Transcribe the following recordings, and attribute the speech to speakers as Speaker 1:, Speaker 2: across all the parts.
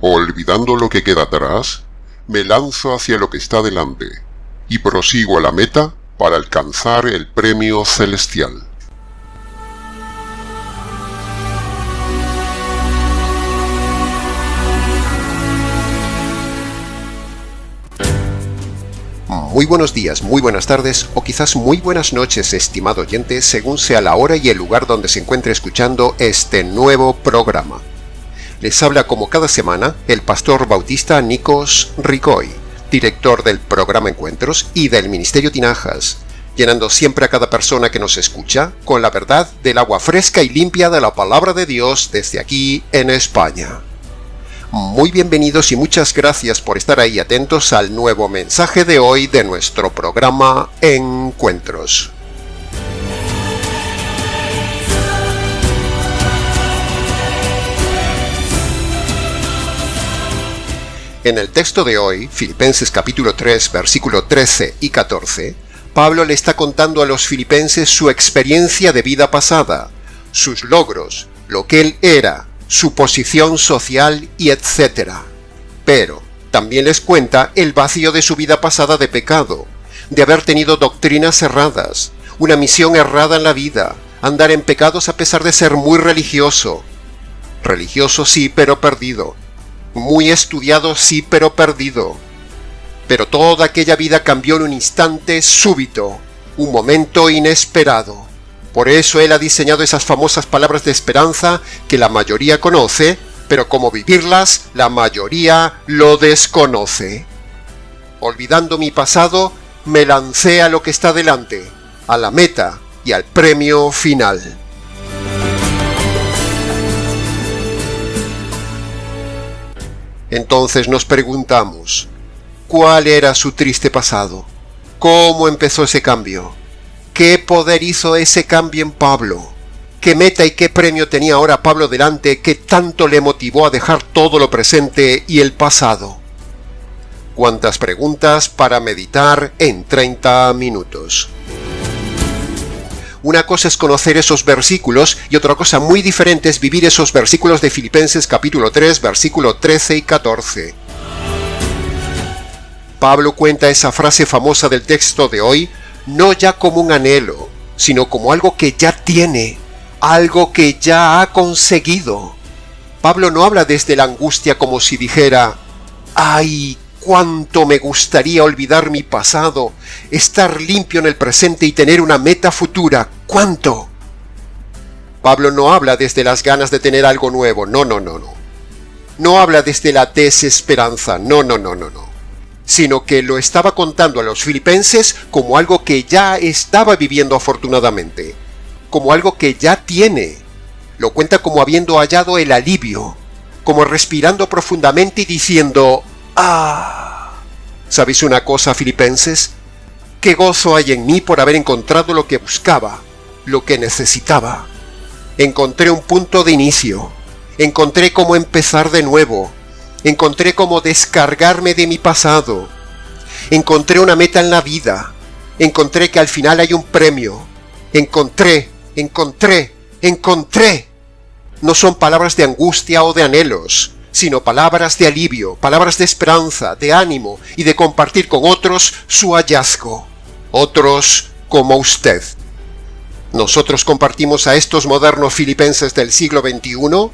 Speaker 1: Olvidando lo que queda atrás, me lanzo hacia lo que está delante y prosigo a la meta para alcanzar el premio celestial.
Speaker 2: Muy buenos días, muy buenas tardes o quizás muy buenas noches, estimado oyente, según sea la hora y el lugar donde se encuentre escuchando este nuevo programa. Les habla como cada semana el pastor bautista Nikos Ricoy, director del programa Encuentros y del Ministerio Tinajas, llenando siempre a cada persona que nos escucha con la verdad del agua fresca y limpia de la palabra de Dios desde aquí en España. Muy bienvenidos y muchas gracias por estar ahí atentos al nuevo mensaje de hoy de nuestro programa Encuentros. En el texto de hoy, Filipenses capítulo 3, versículo 13 y 14, Pablo le está contando a los filipenses su experiencia de vida pasada, sus logros, lo que él era, su posición social y etc. Pero también les cuenta el vacío de su vida pasada de pecado, de haber tenido doctrinas erradas, una misión errada en la vida, andar en pecados a pesar de ser muy religioso. Religioso sí, pero perdido. Muy estudiado sí, pero perdido. Pero toda aquella vida cambió en un instante súbito, un momento inesperado. Por eso él ha diseñado esas famosas palabras de esperanza que la mayoría conoce, pero como vivirlas, la mayoría lo desconoce. Olvidando mi pasado, me lancé a lo que está delante, a la meta y al premio final. Entonces nos preguntamos, ¿cuál era su triste pasado? ¿Cómo empezó ese cambio? ¿Qué poder hizo ese cambio en Pablo? ¿Qué meta y qué premio tenía ahora Pablo delante que tanto le motivó a dejar todo lo presente y el pasado? ¿Cuántas preguntas para meditar en 30 minutos? Una cosa es conocer esos versículos y otra cosa muy diferente es vivir esos versículos de Filipenses capítulo 3, versículo 13 y 14. Pablo cuenta esa frase famosa del texto de hoy, no ya como un anhelo, sino como algo que ya tiene, algo que ya ha conseguido. Pablo no habla desde la angustia como si dijera, ¡ay, cuánto me gustaría olvidar mi pasado, estar limpio en el presente y tener una meta futura! ¡Cuánto! Pablo no habla desde las ganas de tener algo nuevo, no. No habla desde la desesperanza, no. Sino que lo estaba contando a los filipenses como algo que ya estaba viviendo afortunadamente, como algo que ya tiene. Lo cuenta como habiendo hallado el alivio, como respirando profundamente y diciendo, ¡ah! ¿Sabéis una cosa, filipenses? ¡Qué gozo hay en mí por haber encontrado lo que buscaba, lo que necesitaba! Encontré un punto de inicio, encontré cómo empezar de nuevo, encontré cómo descargarme de mi pasado. Encontré una meta en la vida. Encontré que al final hay un premio. Encontré. No son palabras de angustia o de anhelos, sino palabras de alivio, palabras de esperanza, de ánimo y de compartir con otros su hallazgo. Otros como usted. Nosotros compartimos a estos modernos filipenses del siglo XXI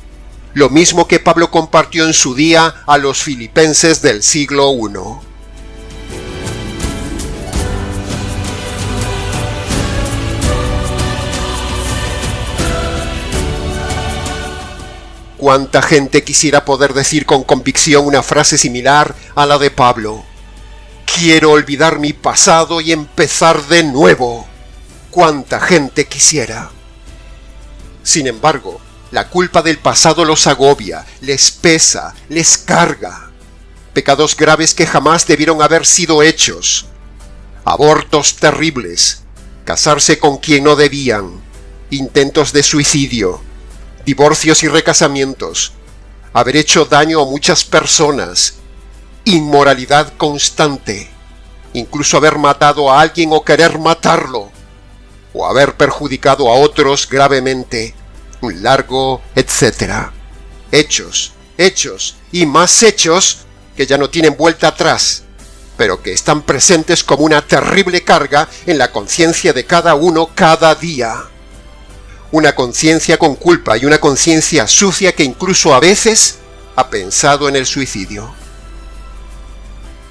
Speaker 2: lo mismo que Pablo compartió en su día a los filipenses del siglo I. ¿Cuánta gente quisiera poder decir con convicción una frase similar a la de Pablo? Quiero olvidar mi pasado y empezar de nuevo. ¿Cuánta gente quisiera? Sin embargo, la culpa del pasado los agobia, les pesa, les carga. Pecados graves que jamás debieron haber sido hechos. Abortos terribles. Casarse con quien no debían. Intentos de suicidio. Divorcios y recasamientos. Haber hecho daño a muchas personas. Inmoralidad constante. Incluso haber matado a alguien o querer matarlo. O haber perjudicado a otros gravemente. Un largo etcétera. Hechos hechos y más hechos que ya no tienen vuelta atrás, pero que están presentes como una terrible carga en la conciencia de cada uno cada día. Una conciencia con culpa y una conciencia sucia que incluso a veces ha pensado en el suicidio.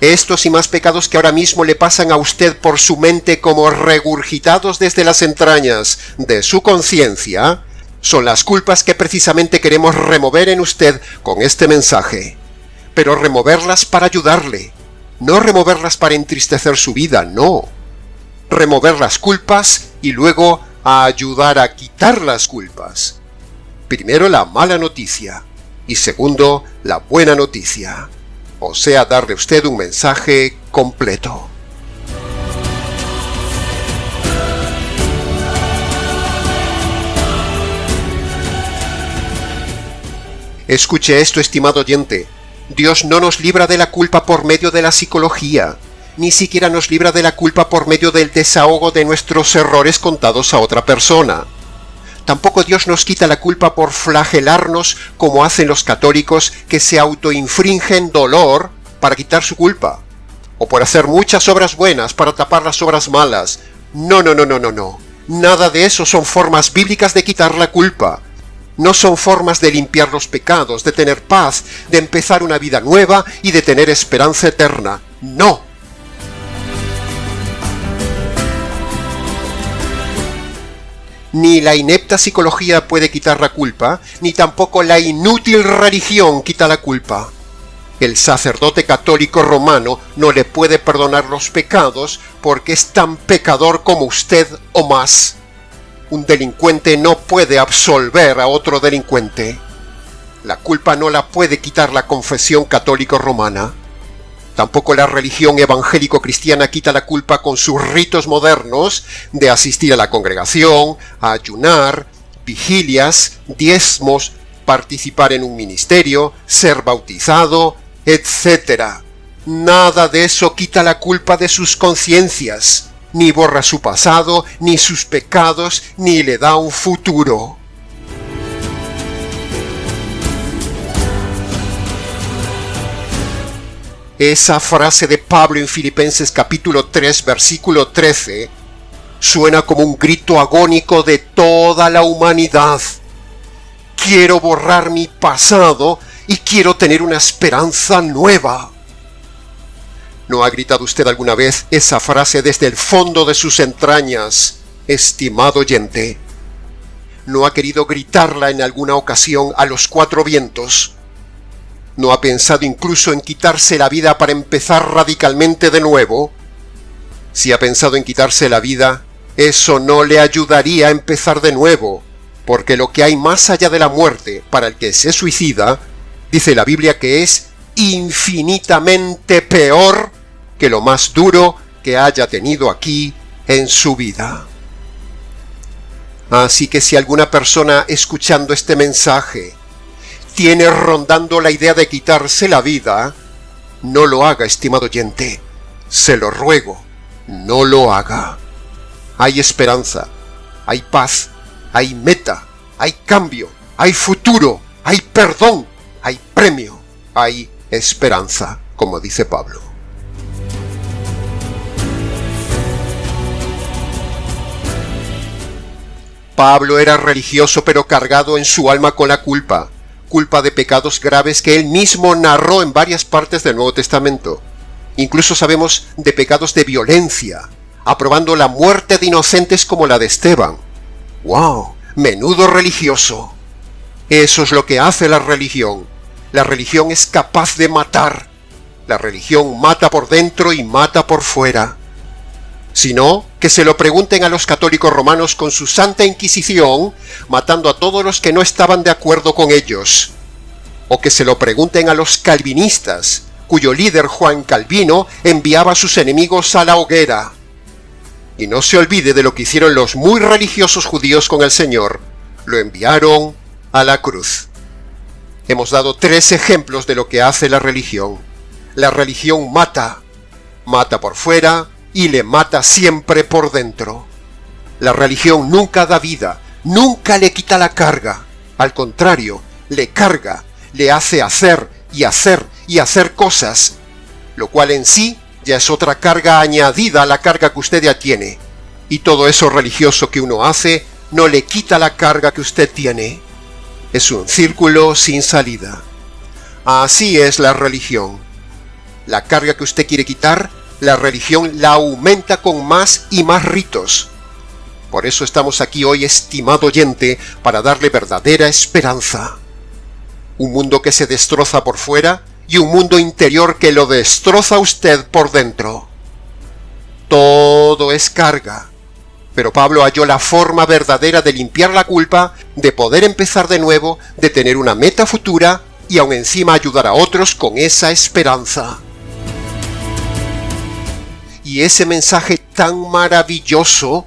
Speaker 2: Estos y más pecados que ahora mismo le pasan a usted por su mente como regurgitados desde las entrañas de su conciencia, son las culpas que precisamente queremos remover en usted con este mensaje. Pero removerlas para ayudarle, no removerlas para entristecer su vida, no. Remover las culpas y luego a ayudar a quitar las culpas. Primero la mala noticia y segundo la buena noticia. O sea, darle a usted un mensaje completo. Escuche esto, estimado oyente. Dios no nos libra de la culpa por medio de la psicología, ni siquiera nos libra de la culpa por medio del desahogo de nuestros errores contados a otra persona. Tampoco Dios nos quita la culpa por flagelarnos como hacen los católicos que se autoinfringen dolor para quitar su culpa, o por hacer muchas obras buenas para tapar las obras malas. No. Nada de eso son formas bíblicas de quitar la culpa. No son formas de limpiar los pecados, de tener paz, de empezar una vida nueva y de tener esperanza eterna. No. Ni la inepta psicología puede quitar la culpa, ni tampoco la inútil religión quita la culpa. El sacerdote católico romano no le puede perdonar los pecados porque es tan pecador como usted o más. Un delincuente no puede absolver a otro delincuente. La culpa no la puede quitar la confesión católico romana. Tampoco la religión evangélico-cristiana quita la culpa con sus ritos modernos de asistir a la congregación, a ayunar, vigilias, diezmos, participar en un ministerio, ser bautizado, etc. Nada de eso quita la culpa de sus conciencias, ni borra su pasado, ni sus pecados, ni le da un futuro. Esa frase de Pablo en Filipenses capítulo 3, versículo 13, suena como un grito agónico de toda la humanidad. Quiero borrar mi pasado y quiero tener una esperanza nueva. ¿No ha gritado usted alguna vez esa frase desde el fondo de sus entrañas, estimado oyente? ¿No ha querido gritarla en alguna ocasión a los cuatro vientos? ¿No ha pensado incluso en quitarse la vida para empezar radicalmente de nuevo? Si ha pensado en quitarse la vida, eso no le ayudaría a empezar de nuevo, porque lo que hay más allá de la muerte para el que se suicida, dice la Biblia que es infinitamente peor que lo más duro que haya tenido aquí en su vida. Así que si alguna persona escuchando este mensaje tiene rondando la idea de quitarse la vida, no lo haga, estimado oyente. Se lo ruego, no lo haga. Hay esperanza, hay paz, hay meta, hay cambio, hay futuro, hay perdón, hay premio, hay esperanza, como dice Pablo. Pablo era religioso pero cargado en su alma con la culpa de pecados graves que él mismo narró en varias partes del Nuevo Testamento. Incluso sabemos de pecados de violencia, aprobando la muerte de inocentes como la de Esteban. ¡Wow! ¡Menudo religioso! Eso es lo que hace la religión. La religión es capaz de matar. La religión mata por dentro y mata por fuera. Si no, que se lo pregunten a los católicos romanos con su Santa Inquisición, matando a todos los que no estaban de acuerdo con ellos. O que se lo pregunten a los calvinistas, cuyo líder Juan Calvino enviaba a sus enemigos a la hoguera. Y no se olvide de lo que hicieron los muy religiosos judíos con el Señor. Lo enviaron a la cruz. Hemos dado 3 ejemplos de lo que hace la religión. La religión mata. Mata por fuera y le mata siempre por dentro. La religión nunca da vida, nunca le quita la carga. Al contrario, le carga, le hace hacer y hacer y hacer cosas, lo cual en sí ya es otra carga añadida a la carga que usted ya tiene. Y todo eso religioso que uno hace no le quita la carga que usted tiene. Es un círculo sin salida. Así es la religión. La carga que usted quiere quitar, la religión la aumenta con más y más ritos. Por eso estamos aquí hoy, estimado oyente, para darle verdadera esperanza. Un mundo que se destroza por fuera y un mundo interior que lo destroza a usted por dentro. Todo es carga. Pero Pablo halló la forma verdadera de limpiar la culpa, de poder empezar de nuevo, de tener una meta futura y aún encima ayudar a otros con esa esperanza. Y ese mensaje tan maravilloso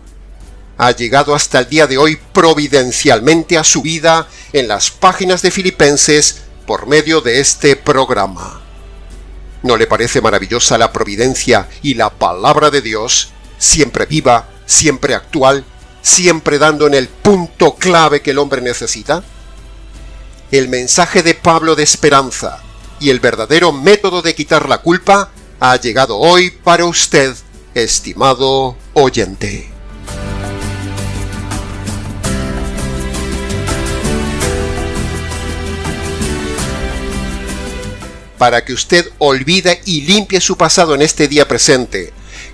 Speaker 2: ha llegado hasta el día de hoy providencialmente a su vida en las páginas de Filipenses por medio de este programa. ¿No le parece maravillosa la providencia y la palabra de Dios, siempre viva, siempre actual, siempre dando en el punto clave que el hombre necesita? El mensaje de Pablo de esperanza y el verdadero método de quitar la culpa ha llegado hoy para usted, estimado oyente. Para que usted olvide y limpie su pasado en este día presente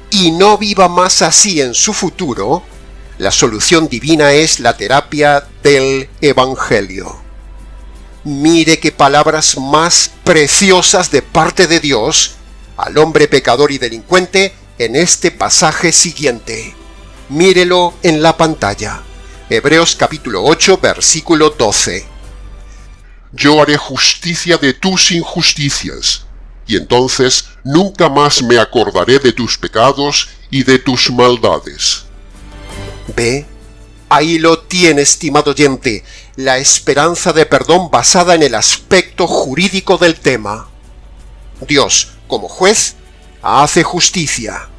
Speaker 2: y no viva más así en su futuro, la solución divina es la terapia del Evangelio. Mire qué palabras más preciosas de parte de Dios al hombre pecador y delincuente en este pasaje siguiente. Mírelo en la pantalla. Hebreos capítulo 8, versículo 12.
Speaker 1: Yo haré justicia de tus injusticias, y entonces nunca más me acordaré de tus pecados y de tus maldades.
Speaker 2: ¿Ve? Ahí lo tiene, estimado oyente, la esperanza de perdón basada en el aspecto jurídico del tema. Dios, como juez, hace justicia.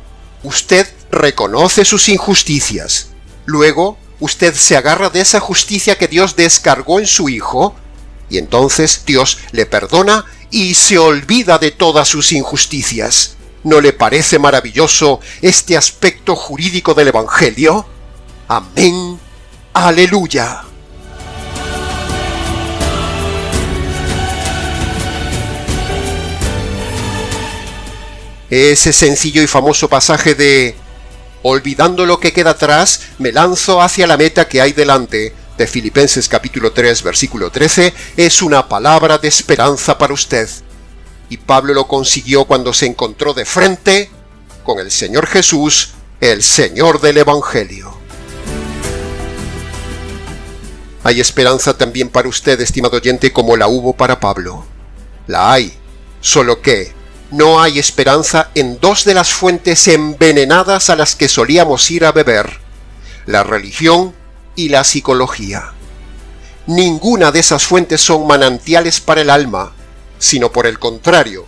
Speaker 2: Usted reconoce sus injusticias. Luego, usted se agarra de esa justicia que Dios descargó en su Hijo, y entonces Dios le perdona y se olvida de todas sus injusticias. ¿No le parece maravilloso este aspecto jurídico del Evangelio? Amén. Aleluya. Ese sencillo y famoso pasaje de olvidando lo que queda atrás, me lanzo hacia la meta que hay delante, de Filipenses capítulo 3, versículo 13, es una palabra de esperanza para usted. Y Pablo lo consiguió cuando se encontró de frente con el Señor Jesús, el Señor del Evangelio. Hay esperanza también para usted, estimado oyente, como la hubo para Pablo. La hay, solo que no hay esperanza en dos de las fuentes envenenadas a las que solíamos ir a beber: la religión y la psicología. Ninguna de esas fuentes son manantiales para el alma, sino por el contrario,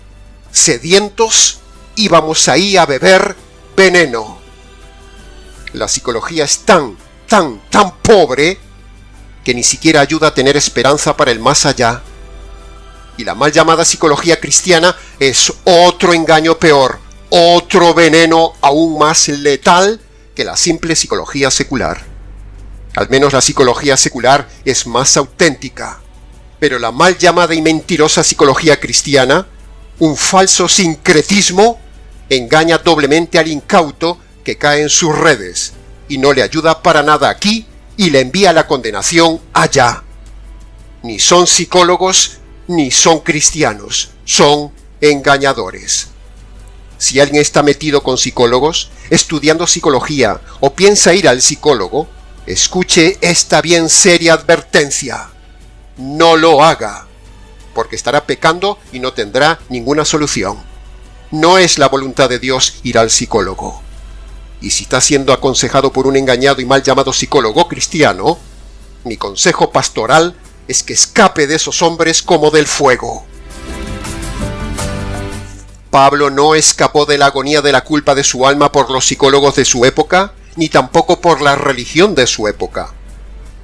Speaker 2: sedientos íbamos ahí a beber veneno. La psicología es tan pobre que ni siquiera ayuda a tener esperanza para el más allá. Y la mal llamada psicología cristiana es otro engaño peor, otro veneno aún más letal que la simple psicología secular. Al menos la psicología secular es más auténtica, pero la mal llamada y mentirosa psicología cristiana, un falso sincretismo, engaña doblemente al incauto que cae en sus redes y no le ayuda para nada aquí y le envía la condenación allá. Ni son psicólogos ni son cristianos, son engañadores. Si alguien está metido con psicólogos, estudiando psicología o piensa ir al psicólogo, escuche esta bien seria advertencia: no lo haga, porque estará pecando y no tendrá ninguna solución. No es la voluntad de Dios ir al psicólogo. Y si está siendo aconsejado por un engañado y mal llamado psicólogo cristiano, mi consejo pastoral es que escape de esos hombres como del fuego. Pablo no escapó de la agonía de la culpa de su alma por los psicólogos de su época, ni tampoco por la religión de su época,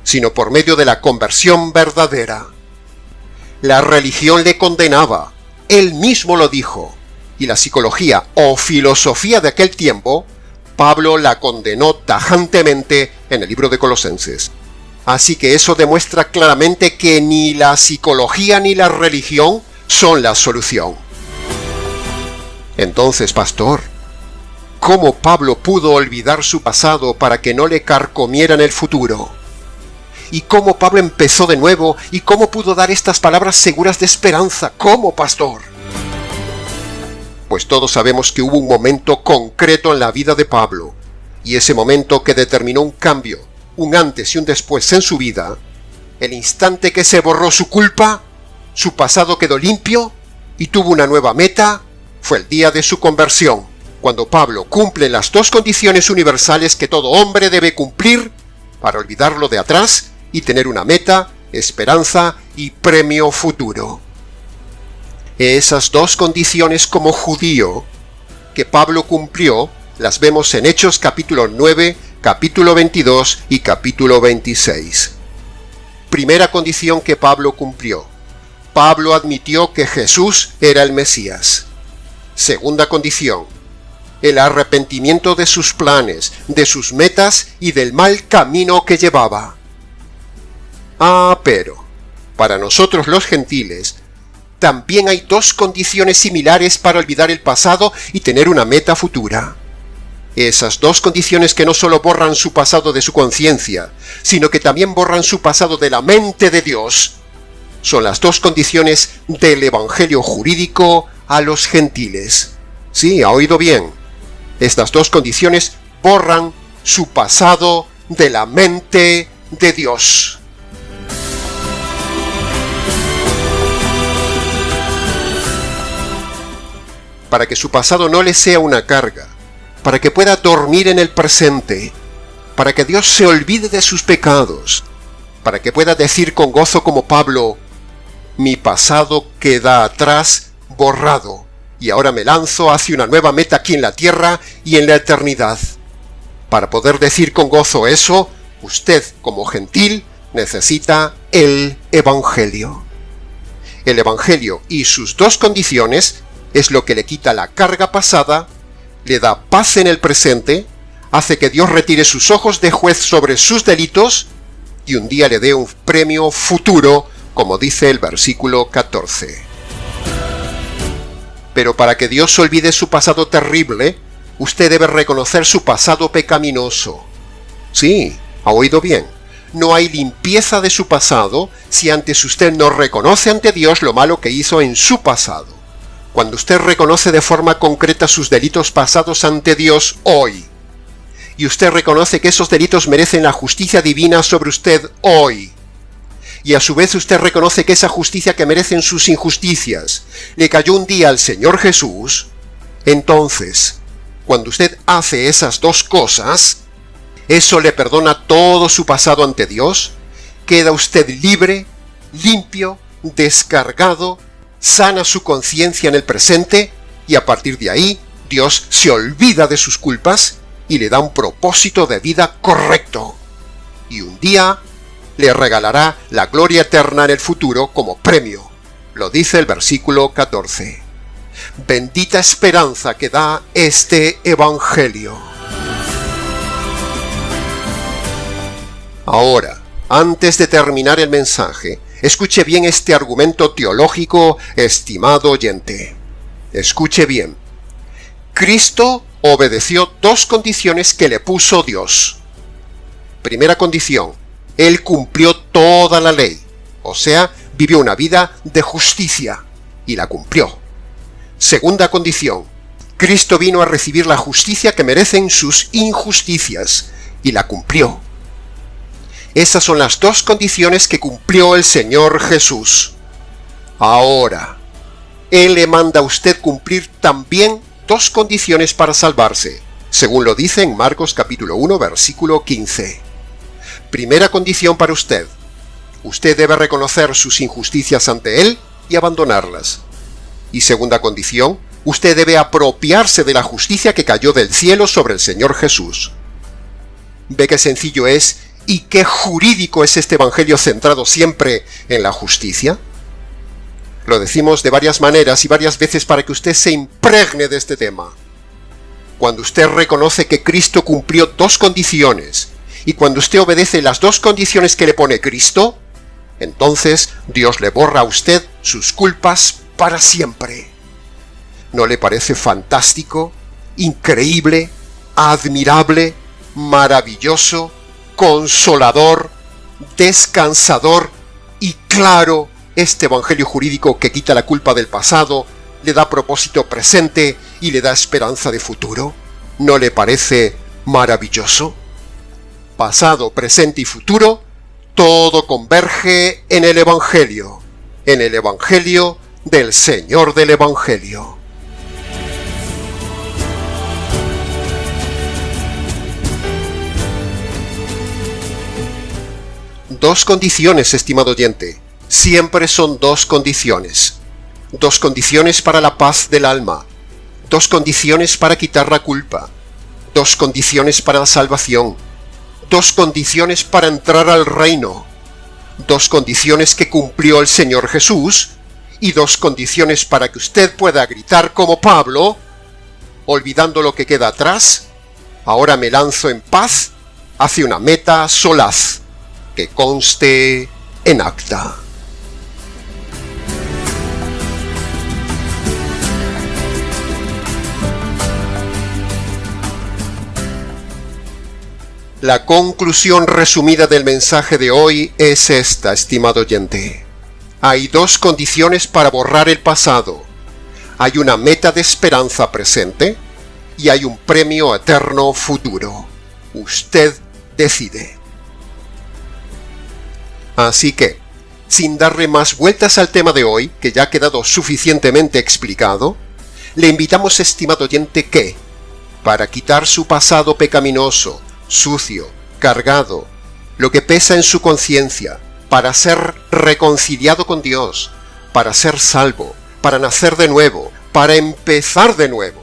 Speaker 2: sino por medio de la conversión verdadera. La religión le condenaba. Él mismo lo dijo. Y la psicología o filosofía de aquel tiempo, Pablo la condenó tajantemente en el libro de Colosenses. Así que eso demuestra claramente que ni la psicología ni la religión son la solución. Entonces, pastor, ¿cómo Pablo pudo olvidar su pasado para que no le carcomiera en el futuro? ¿Y cómo Pablo empezó de nuevo? ¿Y cómo pudo dar estas palabras seguras de esperanza? ¿Cómo, pastor? Pues todos sabemos que hubo un momento concreto en la vida de Pablo, y ese momento que determinó un cambio, un antes y un después en su vida, el instante que se borró su culpa, su pasado quedó limpio y tuvo una nueva meta, fue el día de su conversión, cuando Pablo cumple las dos condiciones universales que todo hombre debe cumplir para olvidarlo de atrás y tener una meta, esperanza y premio futuro. Esas dos condiciones como judío que Pablo cumplió las vemos en Hechos capítulo 9, capítulo 22 y capítulo 26. Primera condición que Pablo cumplió. Pablo admitió que Jesús era el Mesías. Segunda condición. El arrepentimiento de sus planes, de sus metas y del mal camino que llevaba. Pero, para nosotros los gentiles, también hay dos condiciones similares para olvidar el pasado y tener una meta futura. Esas dos condiciones que no solo borran su pasado de su conciencia, sino que también borran su pasado de la mente de Dios, son las dos condiciones del evangelio jurídico a los gentiles. Sí, ha oído bien. Estas dos condiciones borran su pasado de la mente de Dios. Para que su pasado no le sea una carga, para que pueda dormir en el presente, para que Dios se olvide de sus pecados, para que pueda decir con gozo como Pablo, mi pasado queda atrás, borrado, y ahora me lanzo hacia una nueva meta aquí en la tierra y en la eternidad. Para poder decir con gozo eso, usted como gentil necesita el Evangelio. El Evangelio y sus dos condiciones es lo que le quita la carga pasada, le da paz en el presente, hace que Dios retire sus ojos de juez sobre sus delitos y un día le dé un premio futuro, como dice el versículo 14. Pero para que Dios olvide su pasado terrible, usted debe reconocer su pasado pecaminoso. Sí, ha oído bien. No hay limpieza de su pasado si antes usted no reconoce ante Dios lo malo que hizo en su pasado. Cuando usted reconoce de forma concreta sus delitos pasados ante Dios hoy, y usted reconoce que esos delitos merecen la justicia divina sobre usted hoy, y a su vez usted reconoce que esa justicia que merecen sus injusticias le cayó un día al Señor Jesús, entonces, cuando usted hace esas dos cosas, eso le perdona todo su pasado ante Dios, queda usted libre, limpio, descargado, sana su conciencia en el presente y a partir de ahí Dios se olvida de sus culpas y le da un propósito de vida correcto. Y un día le regalará la gloria eterna en el futuro como premio. Lo dice el versículo 14. Bendita esperanza que da este Evangelio. Ahora, antes de terminar el mensaje, escuche bien este argumento teológico, estimado oyente. Escuche bien. Cristo obedeció dos condiciones que le puso Dios. Primera condición, Él cumplió toda la ley, o sea, vivió una vida de justicia, y la cumplió. Segunda condición, Cristo vino a recibir la justicia que merecen sus injusticias, y la cumplió. Esas son las dos condiciones que cumplió el Señor Jesús. Ahora, Él le manda a usted cumplir también dos condiciones para salvarse, según lo dice en Marcos capítulo 1, versículo 15. Primera condición para usted. Usted debe reconocer sus injusticias ante Él y abandonarlas. Y segunda condición, usted debe apropiarse de la justicia que cayó del cielo sobre el Señor Jesús. ¿Ve qué sencillo es y qué jurídico es este evangelio centrado siempre en la justicia? Lo decimos de varias maneras y varias veces para que usted se impregne de este tema. Cuando usted reconoce que Cristo cumplió 2 condiciones, y cuando usted obedece las 2 condiciones que le pone Cristo, entonces Dios le borra a usted sus culpas para siempre. ¿No le parece fantástico, increíble, admirable, maravilloso, consolador, descansador y claro este evangelio jurídico que quita la culpa del pasado, le da propósito presente y le da esperanza de futuro? ¿No le parece maravilloso? Pasado, presente y futuro, todo converge en el evangelio del Señor del Evangelio. Dos condiciones, estimado oyente. Siempre son 2 condiciones. 2 condiciones para la paz del alma. 2 condiciones para quitar la culpa. 2 condiciones para la salvación. 2 condiciones para entrar al reino. 2 condiciones que cumplió el Señor Jesús. Y 2 condiciones para que usted pueda gritar como Pablo, olvidando lo que queda atrás: ahora me lanzo en paz hacia una meta solaz, que conste en acta. La conclusión resumida del mensaje de hoy es esta, estimado oyente. Hay 2 condiciones para borrar el pasado. Hay una meta de esperanza presente y hay un premio eterno futuro. Usted decide. Así que, sin darle más vueltas al tema de hoy, que ya ha quedado suficientemente explicado, le invitamos, estimado oyente, que, para quitar su pasado pecaminoso, sucio, cargado, lo que pesa en su conciencia, para ser reconciliado con Dios, para ser salvo, para nacer de nuevo, para empezar de nuevo,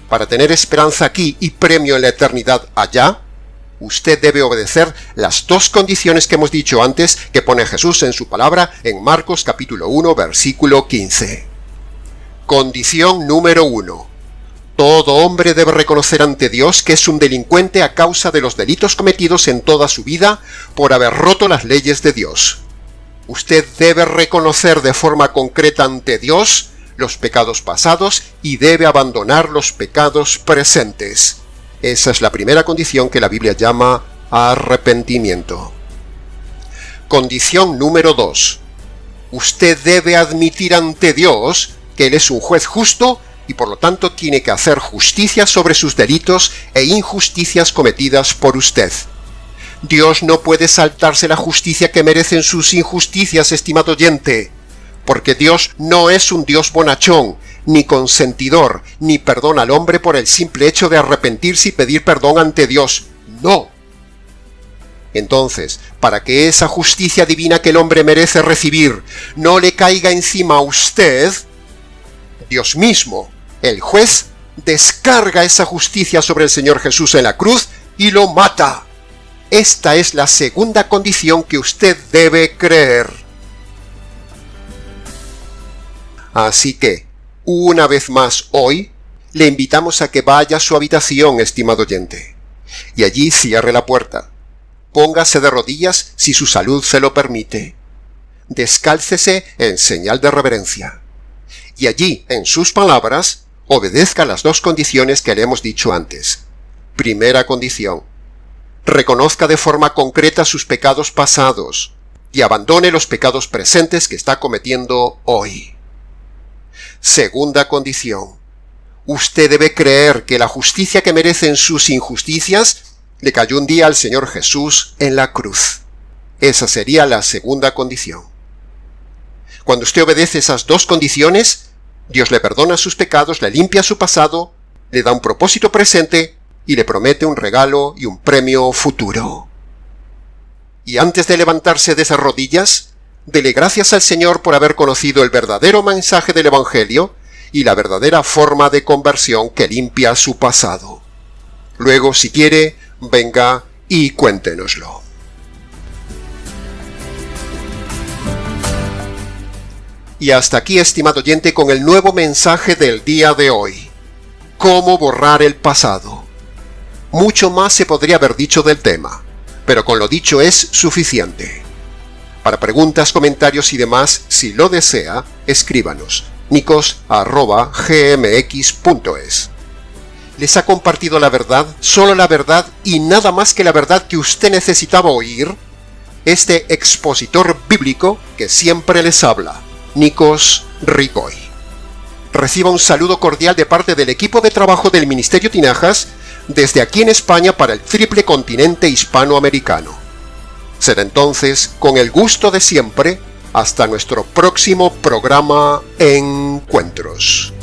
Speaker 2: para tener esperanza aquí y premio en la eternidad allá, usted debe obedecer las 2 condiciones que hemos dicho antes, que pone Jesús en su palabra en Marcos capítulo 1, versículo 15. Condición número 1. Todo hombre debe reconocer ante Dios que es un delincuente a causa de los delitos cometidos en toda su vida por haber roto las leyes de Dios. Usted debe reconocer de forma concreta ante Dios los pecados pasados y debe abandonar los pecados presentes. Esa es la primera condición que la Biblia llama arrepentimiento. Condición número 2. Usted debe admitir ante Dios que Él es un juez justo y por lo tanto tiene que hacer justicia sobre sus delitos e injusticias cometidas por usted. Dios no puede saltarse la justicia que merecen sus injusticias, estimado oyente, porque Dios no es un Dios bonachón, ni consentidor, ni perdona al hombre por el simple hecho de arrepentirse y pedir perdón ante Dios. No. Entonces, para que esa justicia divina que el hombre merece recibir no le caiga encima a usted, Dios mismo, el juez, descarga esa justicia sobre el Señor Jesús en la cruz y lo mata. Esta es la segunda condición que usted debe creer. Así que, una vez más hoy, le invitamos a que vaya a su habitación, estimado oyente, y allí cierre la puerta. Póngase de rodillas si su salud se lo permite. Descálcese en señal de reverencia. Y allí, en sus palabras, obedezca las 2 condiciones que le hemos dicho antes. Primera condición: reconozca de forma concreta sus pecados pasados y abandone los pecados presentes que está cometiendo hoy. Segunda condición: usted debe creer que la justicia que merecen sus injusticias le cayó un día al Señor Jesús en la cruz. Esa sería la segunda condición. Cuando usted obedece esas 2 condiciones, Dios le perdona sus pecados, le limpia su pasado, le da un propósito presente y le promete un regalo y un premio futuro. Y antes de levantarse de esas rodillas, dele gracias al Señor por haber conocido el verdadero mensaje del Evangelio y la verdadera forma de conversión que limpia su pasado. Luego, si quiere, venga y cuéntenoslo. Y hasta aquí, estimado oyente, con el nuevo mensaje del día de hoy. ¿Cómo borrar el pasado? Mucho más se podría haber dicho del tema, pero con lo dicho es suficiente. Para preguntas, comentarios y demás, si lo desea, escríbanos nicos@gmx.es. ¿Les ha compartido la verdad, solo la verdad y nada más que la verdad que usted necesitaba oír? Este expositor bíblico que siempre les habla, Nikos Rigoy. Reciba un saludo cordial de parte del equipo de trabajo del Ministerio Tinajas desde aquí en España para el triple continente hispanoamericano. Será entonces, con el gusto de siempre, hasta nuestro próximo programa Encuentros.